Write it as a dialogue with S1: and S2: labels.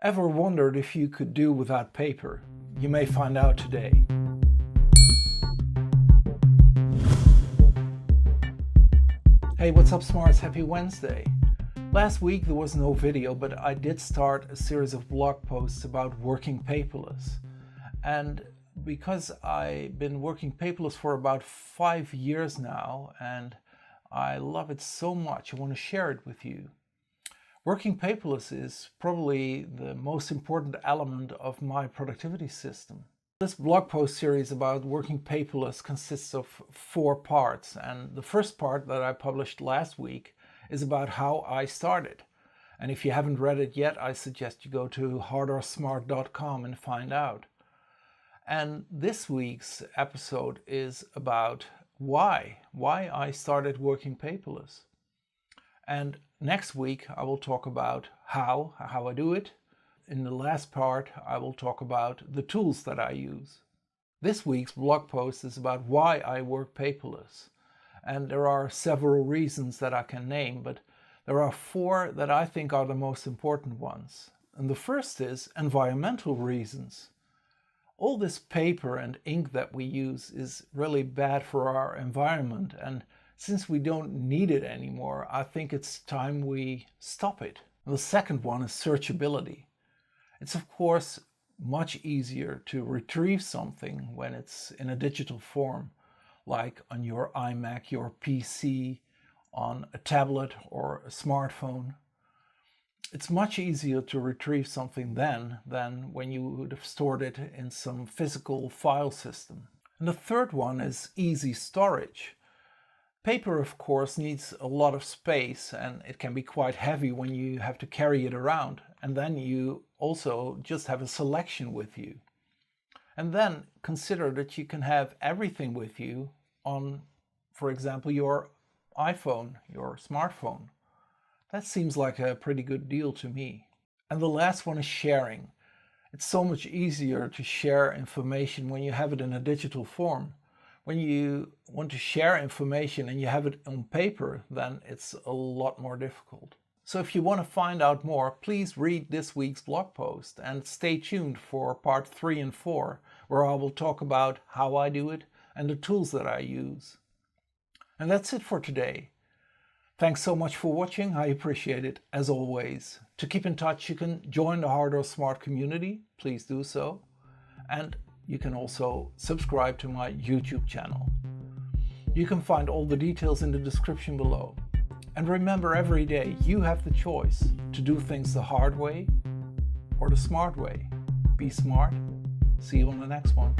S1: Ever wondered if you could do without paper? You may find out today. Hey, what's up smarts? Happy Wednesday. Last week there was no video, but I did start a series of blog posts about working paperless. And because I've been working paperless for about 5 years now, and I love it so much, I want to share it with you. Working paperless is probably the most important element of my productivity system. This blog post series about working paperless consists of 4 parts, and the first part that I published last week is about how I started. And if you haven't read it yet, I suggest you go to hardorsmart.com and find out. And this week's episode is about why I started working paperless. And next week I will talk about how I do it. In the last part I will talk about the tools that I use. This week's blog post is about why I work paperless. And there are several reasons that I can name, but there are 4 that I think are the most important ones. And the first is environmental reasons. All this paper and ink that we use is really bad for our environment, and since we don't need it anymore, I think it's time we stop it. The second one is searchability. It's of course much easier to retrieve something when it's in a digital form, like on your iMac, your PC, on a tablet or a smartphone. It's much easier to retrieve something then than when you would have stored it in some physical file system. And the third one is easy storage. Paper, of course, needs a lot of space, and it can be quite heavy when you have to carry it around. And then you also just have a selection with you. And then consider that you can have everything with you on, for example, your iPhone, your smartphone. That seems like a pretty good deal to me. And the last one is sharing. It's so much easier to share information when you have it in a digital form. When you want to share information and you have it on paper, then it's a lot more difficult. So if you want to find out more, please read this week's blog post and stay tuned for part 3 and 4, where I will talk about how I do it and the tools that I use. And that's it for today. Thanks so much for watching. I appreciate it as always. To keep in touch, you can join the Hard or Smart community. Please do so. And you can also subscribe to my YouTube channel. You can find all the details in the description below. And remember, every day you have the choice to do things the hard way or the smart way. Be smart. See you on the next one.